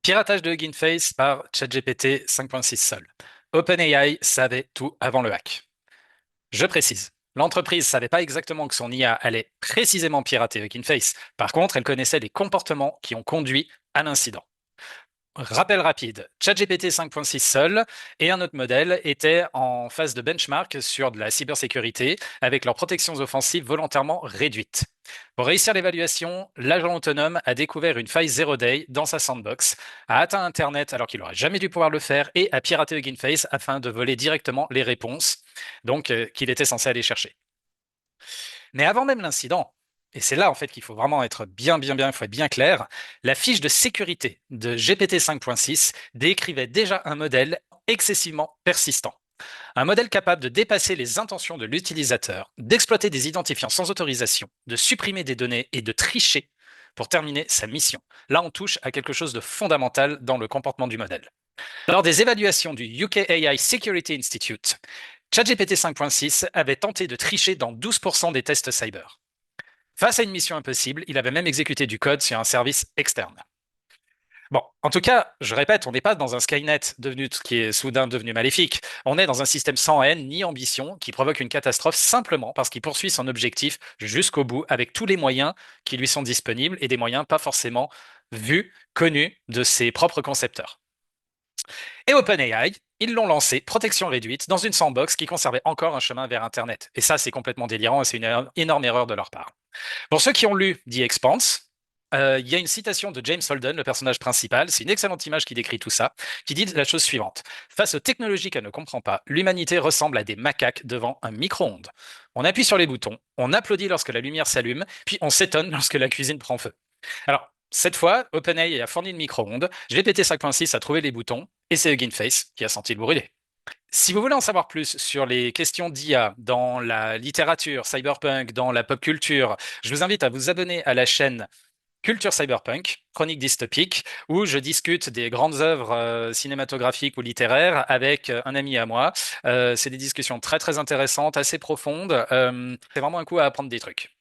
Piratage de Hugging Face par ChatGPT 5.6 seul. OpenAI savait tout avant le hack. Je précise, l'entreprise savait pas exactement que son IA allait précisément pirater Hugging Face. Par contre, elle connaissait les comportements qui ont conduit à l'incident. Rappel rapide, ChatGPT 5.6 seul et un autre modèle étaient en phase de benchmark sur de la cybersécurité avec leurs protections offensives volontairement réduites. Pour réussir l'évaluation, l'agent autonome a découvert une faille Zero Day dans sa sandbox, a atteint Internet alors qu'il n'aurait jamais dû pouvoir le faire et a piraté Hugging Face afin de voler directement les réponses qu'il était censé aller chercher. Mais avant même l'incident, et c'est là en fait qu'il faut vraiment être il faut être bien clair, la fiche de sécurité de GPT 5.6 décrivait déjà un modèle excessivement persistant. Un modèle capable de dépasser les intentions de l'utilisateur, d'exploiter des identifiants sans autorisation, de supprimer des données et de tricher pour terminer sa mission. Là, on touche à quelque chose de fondamental dans le comportement du modèle. Lors des évaluations du UK AI Security Institute, ChatGPT 5.6 avait tenté de tricher dans 12% des tests cyber. Face à une mission impossible, il avait même exécuté du code sur un service externe. Bon, en tout cas, je répète, on n'est pas dans un Skynet qui est soudain devenu maléfique. On est dans un système sans haine ni ambition qui provoque une catastrophe simplement parce qu'il poursuit son objectif jusqu'au bout avec tous les moyens qui lui sont disponibles et des moyens pas forcément vus, connus de ses propres concepteurs. Et OpenAI, ils l'ont lancé, protection réduite, dans une sandbox qui conservait encore un chemin vers Internet. Et ça, c'est complètement délirant et c'est une énorme erreur de leur part. Pour ceux qui ont lu The Expanse, il y a une citation de James Holden, le personnage principal, c'est une excellente image qui décrit tout ça, qui dit la chose suivante. Face aux technologies qu'elle ne comprend pas, l'humanité ressemble à des macaques devant un micro-ondes. On appuie sur les boutons, on applaudit lorsque la lumière s'allume, puis on s'étonne lorsque la cuisine prend feu. Alors, cette fois, OpenAI a fourni le micro-ondes, GPT 5.6 a trouvé les boutons, et c'est Hugging Face qui a senti le brûler. Si vous voulez en savoir plus sur les questions d'IA dans la littérature cyberpunk, dans la pop culture, je vous invite à vous abonner à la chaîne Culture Cyberpunk, chronique dystopique, où je discute des grandes œuvres cinématographiques ou littéraires avec un ami à moi. C'est des discussions très très intéressantes, assez profondes. C'est vraiment un coup à apprendre des trucs.